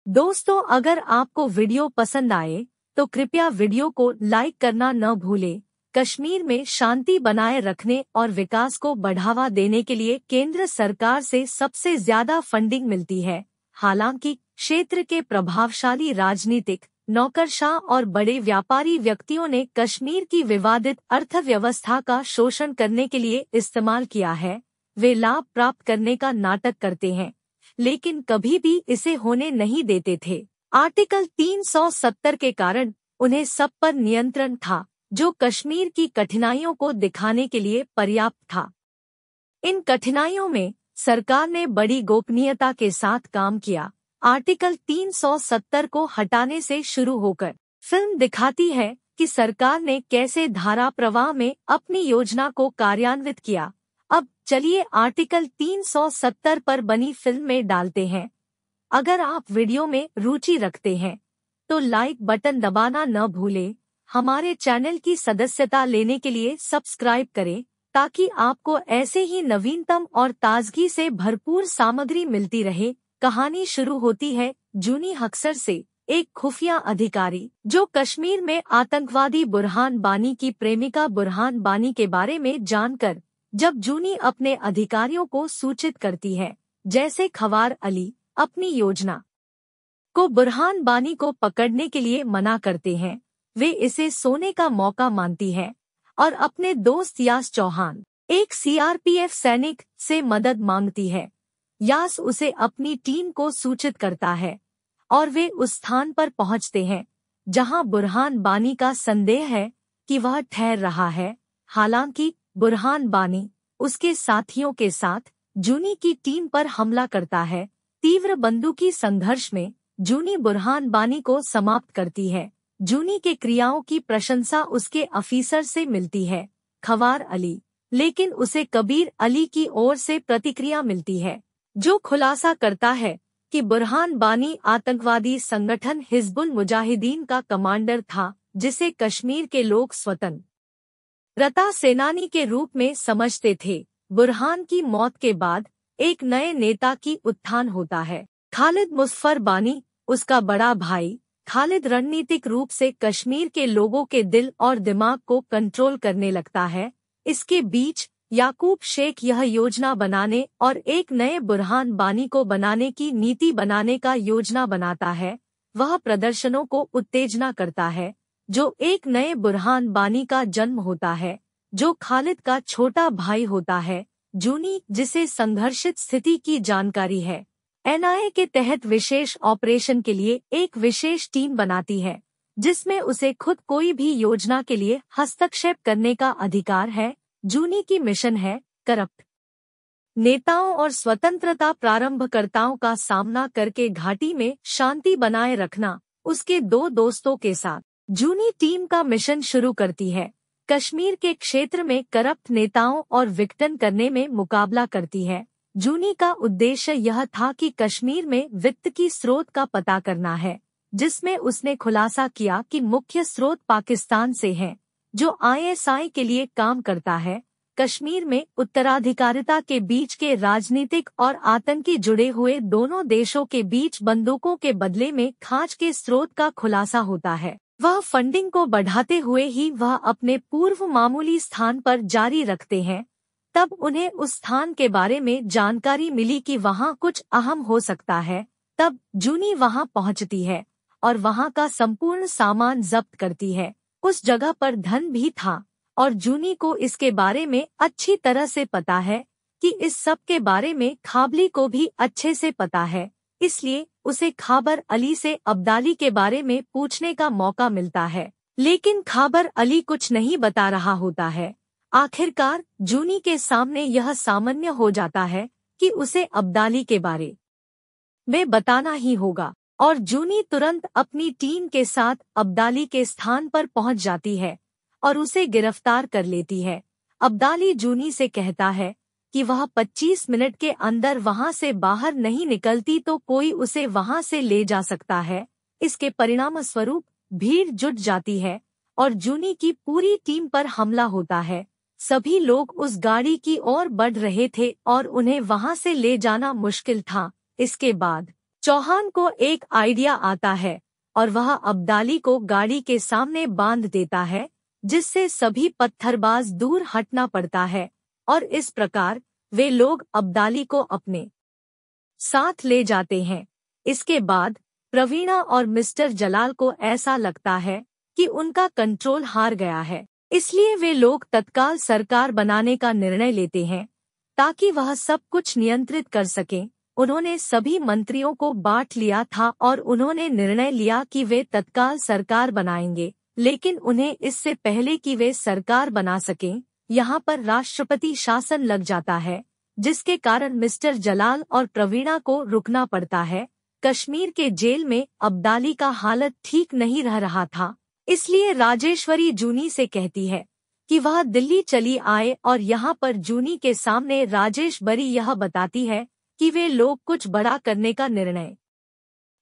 दोस्तों, अगर आपको वीडियो पसंद आए तो कृपया वीडियो को लाइक करना न भूलें। कश्मीर में शांति बनाए रखने और विकास को बढ़ावा देने के लिए केंद्र सरकार से सबसे ज्यादा फंडिंग मिलती है। हालांकि क्षेत्र के प्रभावशाली राजनीतिक, नौकरशाह और बड़े व्यापारी व्यक्तियों ने कश्मीर की विवादित अर्थव्यवस्था का शोषण करने के लिए इस्तेमाल किया है। वे लाभ प्राप्त करने का नाटक करते हैं, लेकिन कभी भी इसे होने नहीं देते थे। आर्टिकल 370 के कारण उन्हें सब पर नियंत्रण था, जो कश्मीर की कठिनाइयों को दिखाने के लिए पर्याप्त था। इन कठिनाइयों में सरकार ने बड़ी गोपनीयता के साथ काम किया। आर्टिकल 370 को हटाने से शुरू होकर फिल्म दिखाती है कि सरकार ने कैसे धारा प्रवाह में अपनी योजना को कार्यान्वित किया। अब चलिए आर्टिकल 370 पर बनी फिल्म में डालते हैं। अगर आप वीडियो में रुचि रखते हैं तो लाइक बटन दबाना न भूलें। हमारे चैनल की सदस्यता लेने के लिए सब्सक्राइब करें, ताकि आपको ऐसे ही नवीनतम और ताजगी से भरपूर सामग्री मिलती रहे। कहानी शुरू होती है जूनी हक्सर से, एक खुफिया अधिकारी जो कश्मीर में आतंकवादी बुरहान बानी की प्रेमिका बुरहान बानी के बारे में जानकर जब जूनी अपने अधिकारियों को सूचित करती है, जैसे खवार अली, अपनी योजना को बुरहान बानी को पकड़ने के लिए मना करते हैं। वे इसे सोने का मौका मानती है और अपने दोस्त यास चौहान, एक सीआरपीएफ सैनिक, से मदद मांगती है। यास उसे अपनी टीम को सूचित करता है और वे उस स्थान पर पहुंचते हैं जहां बुरहान बानी का संदेह है कि वह ठहर रहा है। हालांकि बुरहान बानी उसके साथियों के साथ जूनी की टीम पर हमला करता है। तीव्र बंदूकी संघर्ष में जूनी बुरहान बानी को समाप्त करती है। जूनी के क्रियाओं की प्रशंसा उसके अफीसर से मिलती है, खवार अली, लेकिन उसे कबीर अली की ओर से प्रतिक्रिया मिलती है, जो खुलासा करता है कि बुरहान बानी आतंकवादी संगठन हिजबुल मुजाहिदीन का कमांडर था, जिसे कश्मीर के लोग स्वतंत्रता सेनानी के रूप में समझते थे। बुरहान की मौत के बाद एक नए नेता की उत्थान होता है, खालिद मुजफ्फर बानी। उसका बड़ा भाई खालिद रणनीतिक रूप से कश्मीर के लोगों के दिल और दिमाग को कंट्रोल करने लगता है। इसके बीच याकूब शेख यह योजना बनाने और एक नए बुरहान बानी को बनाने की नीति बनाने का योजना बनाता है। वह प्रदर्शनों को उत्तेजना करता है, जो एक नए बुरहान बानी का जन्म होता है, जो खालिद का छोटा भाई होता है। जूनी, जिसे संघर्षित स्थिति की जानकारी है, एनआईए के तहत विशेष ऑपरेशन के लिए एक विशेष टीम बनाती है, जिसमें उसे खुद कोई भी योजना के लिए हस्तक्षेप करने का अधिकार है। जूनी की मिशन है करप्ट नेताओं और स्वतंत्रता प्रारंभकर्ताओं का सामना करके घाटी में शांति बनाए रखना। उसके दो दोस्तों के साथ जूनी टीम का मिशन शुरू करती है। कश्मीर के क्षेत्र में करप्ट नेताओं और विघटन करने में मुकाबला करती है। जूनी का उद्देश्य यह था कि कश्मीर में वित्त की स्रोत का पता करना है, जिसमें उसने खुलासा किया कि मुख्य स्रोत पाकिस्तान से है, जो आईएसआई के लिए काम करता है। कश्मीर में उत्तराधिकारिता के बीच के राजनीतिक और आतंकी जुड़े हुए दोनों देशों के बीच बंदूकों के बदले में खांच के स्रोत का खुलासा होता है। वह फंडिंग को बढ़ाते हुए ही वह अपने पूर्व मामूली स्थान पर जारी रखते हैं। तब उन्हें उस स्थान के बारे में जानकारी मिली कि वहां कुछ अहम हो सकता है। तब जूनी वहां पहुंचती है और वहां का संपूर्ण सामान जब्त करती है। उस जगह पर धन भी था और जूनी को इसके बारे में अच्छी तरह से पता है कि इस सब के बारे में खाबली को भी अच्छे से पता है। इसलिए उसे खाबर अली से अब्दाली के बारे में पूछने का मौका मिलता है, लेकिन खाबर अली कुछ नहीं बता रहा होता है। आखिरकार जूनी के सामने यह सामान्य हो जाता है कि उसे अब्दाली के बारे में बताना ही होगा और जूनी तुरंत अपनी टीम के साथ अब्दाली के स्थान पर पहुंच जाती है और उसे गिरफ्तार कर लेती है। अब्दाली जूनी से कहता है कि वह 25 मिनट के अंदर वहां से बाहर नहीं निकलती तो कोई उसे वहां से ले जा सकता है। इसके परिणाम स्वरूप भीड़ जुट जाती है और जूनी की पूरी टीम पर हमला होता है। सभी लोग उस गाड़ी की ओर बढ़ रहे थे और उन्हें वहां से ले जाना मुश्किल था। इसके बाद चौहान को एक आइडिया आता है और वह अब्दाली को गाड़ी के सामने बांध देता है, जिससे सभी पत्थरबाज दूर हटना पड़ता है और इस प्रकार वे लोग अब्दाली को अपने साथ ले जाते हैं। इसके बाद प्रवीणा और मिस्टर जलाल को ऐसा लगता है कि उनका कंट्रोल हार गया है, इसलिए वे लोग तत्काल सरकार बनाने का निर्णय लेते हैं ताकि वह सब कुछ नियंत्रित कर सकें। उन्होंने सभी मंत्रियों को बांट लिया था और उन्होंने निर्णय लिया कि वे तत्काल सरकार बनाएंगे, लेकिन उन्हें इससे पहले कि वे सरकार बना सकें, यहाँ पर राष्ट्रपति शासन लग जाता है, जिसके कारण मिस्टर जलाल और प्रवीणा को रुकना पड़ता है। कश्मीर के जेल में अब्दाली का हालत ठीक नहीं रह रहा था, इसलिए राजेश्वरी जूनी से कहती है कि वह दिल्ली चली आए और यहाँ पर जूनी के सामने राजेश बरी यह बताती है कि वे लोग कुछ बड़ा करने का निर्णय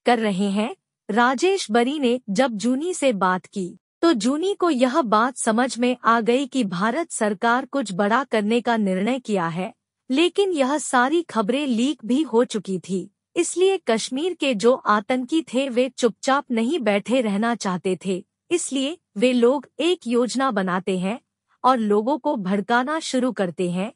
कर रहे हैं। राजेश बरी ने जब जूनी से बात की तो जूनी को यह बात समझ में आ गई कि भारत सरकार कुछ बड़ा करने का निर्णय किया है, लेकिन यह सारी खबरें लीक भी हो चुकी थी, इसलिए कश्मीर के जो आतंकी थे वे चुपचाप नहीं बैठे रहना चाहते थे। इसलिए वे लोग एक योजना बनाते हैं और लोगों को भड़काना शुरू करते हैं।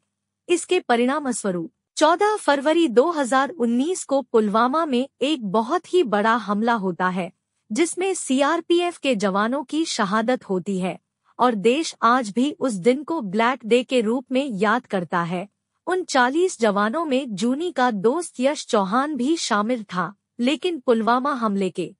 इसके परिणामस्वरूप 14 फरवरी 2019 को पुलवामा में एक बहुत ही बड़ा हमला होता है, जिसमें सीआरपीएफ के जवानों की शहादत होती है और देश आज भी उस दिन को ब्लैक डे के रूप में याद करता है। उन 40 जवानों में जूनी का दोस्त यश चौहान भी शामिल था, लेकिन पुलवामा हमले के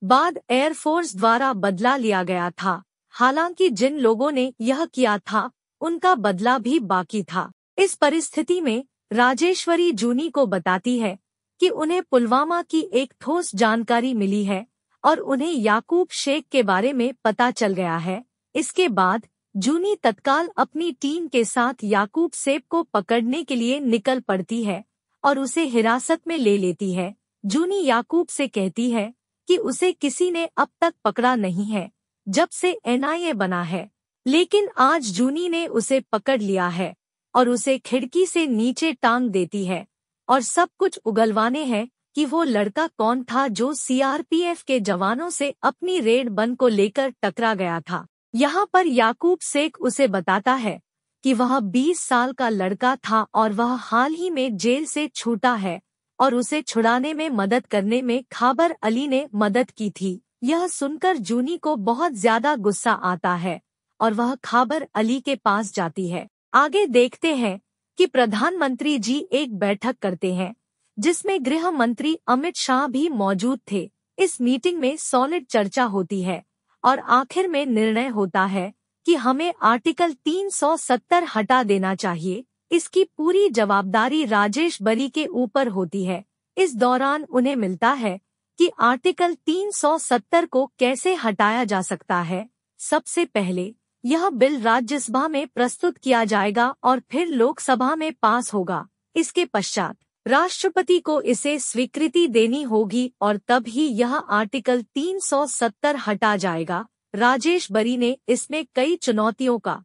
बाद एयरफोर्स द्वारा बदला लिया गया था। हालांकि जिन लोगों ने यह किया था उनका बदला भी बाकी था। इस परिस्थिति में राजेश्वरी जूनी को बताती है कि उन्हें पुलवामा की एक ठोस जानकारी मिली है और उन्हें याकूब शेख के बारे में पता चल गया है। इसके बाद जूनी तत्काल अपनी टीम के साथ याकूब शेख को पकड़ने के लिए निकल पड़ती है और उसे हिरासत में ले लेती है। जूनी याकूब से कहती है कि उसे किसी ने अब तक पकड़ा नहीं है जब से एनआईए बना है, लेकिन आज जूनी ने उसे पकड़ लिया है और उसे खिड़की से नीचे टांग देती है और सब कुछ उगलवाने हैं कि वो लड़का कौन था जो सीआरपीएफ के जवानों से अपनी रेड बन को लेकर टकरा गया था। यहाँ पर याकूब शेख उसे बताता है कि वह 20 साल का लड़का था और वह हाल ही में जेल से छूटा है और उसे छुड़ाने में मदद करने में खाबर अली ने मदद की थी। यह सुनकर जूनी को बहुत ज्यादा गुस्सा आता है और वह खाबर अली के पास जाती है। आगे देखते हैं कि प्रधानमंत्री जी एक बैठक करते हैं जिसमें गृह मंत्री अमित शाह भी मौजूद थे। इस मीटिंग में सॉलिड चर्चा होती है और आखिर में निर्णय होता है कि हमें आर्टिकल 370 हटा देना चाहिए। इसकी पूरी जवाबदारी राजेश बरी के ऊपर होती है। इस दौरान उन्हें मिलता है कि आर्टिकल 370 को कैसे हटाया जा सकता है। सबसे पहले यह बिल राज्यसभा में प्रस्तुत किया जाएगा और फिर लोकसभा में पास होगा। इसके पश्चात राष्ट्रपति को इसे स्वीकृति देनी होगी और तब ही यह आर्टिकल 370 हटा जाएगा। राजेश बरी ने इसमें कई चुनौतियों का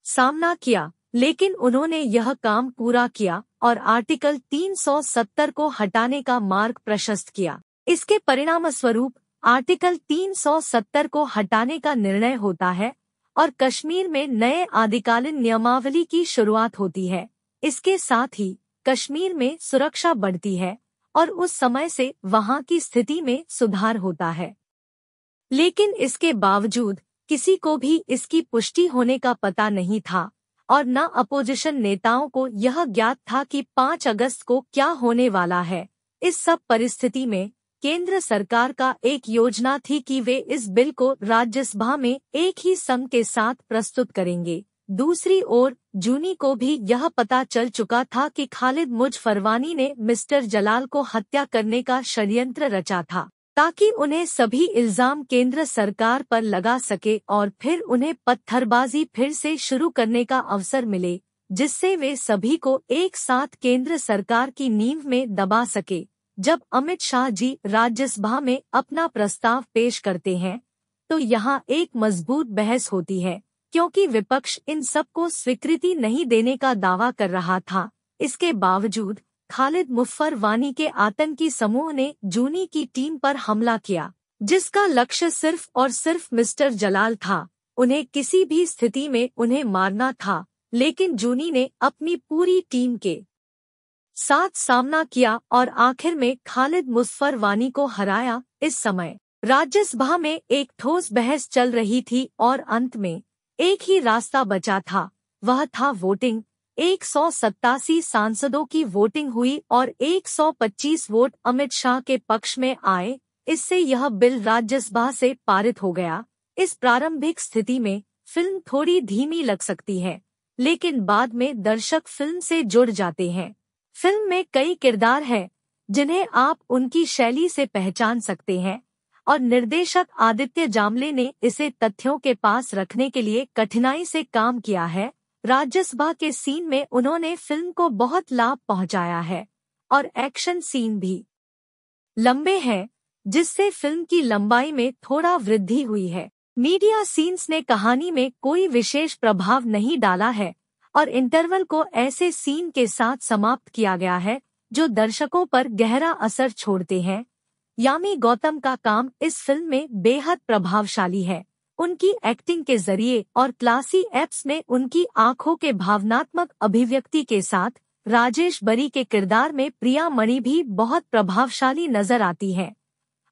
सामना किया, लेकिन उन्होंने यह काम पूरा किया और आर्टिकल 370 को हटाने का मार्ग प्रशस्त किया। इसके परिणामस्वरूप आर्टिकल 370 को हटाने का निर्णय होता है और कश्मीर में नए आदिकालीन नियमावली की शुरुआत होती है। इसके साथ ही कश्मीर में सुरक्षा बढ़ती है और उस समय से वहां की स्थिति में सुधार होता है। लेकिन इसके बावजूद किसी को भी इसकी पुष्टि होने का पता नहीं था और न अपोजिशन नेताओं को यह ज्ञात था कि 5 अगस्त को क्या होने वाला है। इस सब परिस्थिति में केंद्र सरकार का एक योजना थी कि वे इस बिल को राज्यसभा में एक ही संघ के साथ प्रस्तुत करेंगे। दूसरी ओर जूनी को भी यह पता चल चुका था कि खालिद मुजफरवानी ने मिस्टर जलाल को हत्या करने का षड्यंत्र रचा था ताकि उन्हें सभी इल्जाम केंद्र सरकार पर लगा सके और फिर उन्हें पत्थरबाजी फिर से शुरू करने का अवसर मिले, जिससे वे सभी को एक साथ केंद्र सरकार की नींव में दबा सके। जब अमित शाह जी राज्यसभा में अपना प्रस्ताव पेश करते हैं तो यहाँ एक मजबूत बहस होती है, क्योंकि विपक्ष इन सब को स्वीकृति नहीं देने का दावा कर रहा था। इसके बावजूद खालिद मुज़फ़्फ़र वानी के आतंकी समूह ने जूनी की टीम पर हमला किया, जिसका लक्ष्य सिर्फ और सिर्फ मिस्टर जलाल था। उन्हें किसी भी स्थिति में उन्हें मारना था, लेकिन जूनी ने अपनी पूरी टीम के साथ सामना किया और आखिर में खालिद मुज़फ़्फ़र वानी को हराया। इस समय राज्यसभा में एक ठोस बहस चल रही थी और अंत में एक ही रास्ता बचा था, वह था वोटिंग। 187 सांसदों की वोटिंग हुई और 125 वोट अमित शाह के पक्ष में आए। इससे यह बिल राज्यसभा से पारित हो गया। इस प्रारंभिक स्थिति में फिल्म थोड़ी धीमी लग सकती है, लेकिन बाद में दर्शक फिल्म से जुड़ जाते हैं। फिल्म में कई किरदार हैं जिन्हें आप उनकी शैली से पहचान सकते हैं और निर्देशक आदित्य जामले ने इसे तथ्यों के पास रखने के लिए कठिनाई से काम किया है। राज्यसभा के सीन में उन्होंने फिल्म को बहुत लाभ पहुंचाया है और एक्शन सीन भी लंबे हैं, जिससे फिल्म की लंबाई में थोड़ा वृद्धि हुई है। मीडिया सीन्स ने कहानी में कोई विशेष प्रभाव नहीं डाला है और इंटरवल को ऐसे सीन के साथ समाप्त किया गया है जो दर्शकों पर गहरा असर छोड़ते हैं। यामी गौतम का काम इस फिल्म में बेहद प्रभावशाली है। उनकी एक्टिंग के जरिए और क्लासी एप्स में उनकी आंखों के भावनात्मक अभिव्यक्ति के साथ राजेश बरी के किरदार में प्रिया मणि भी बहुत प्रभावशाली नजर आती है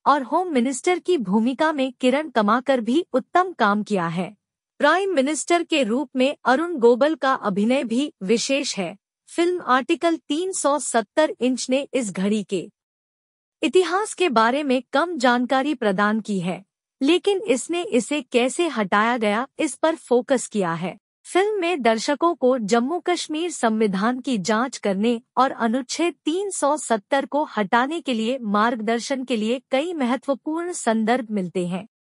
और होम मिनिस्टर की भूमिका में किरण कमाकर भी उत्तम काम किया है। प्राइम मिनिस्टर के रूप में अरुण गोबल का अभिनय भी विशेष है। फिल्म आर्टिकल 370 इंच ने इस घड़ी के इतिहास के बारे में कम जानकारी प्रदान की है, लेकिन इसने इसे कैसे हटाया गया इस पर फोकस किया है। फिल्म में दर्शकों को जम्मू कश्मीर संविधान की जांच करने और अनुच्छेद 370 को हटाने के लिए मार्गदर्शन के लिए कई महत्वपूर्ण संदर्भ मिलते हैं।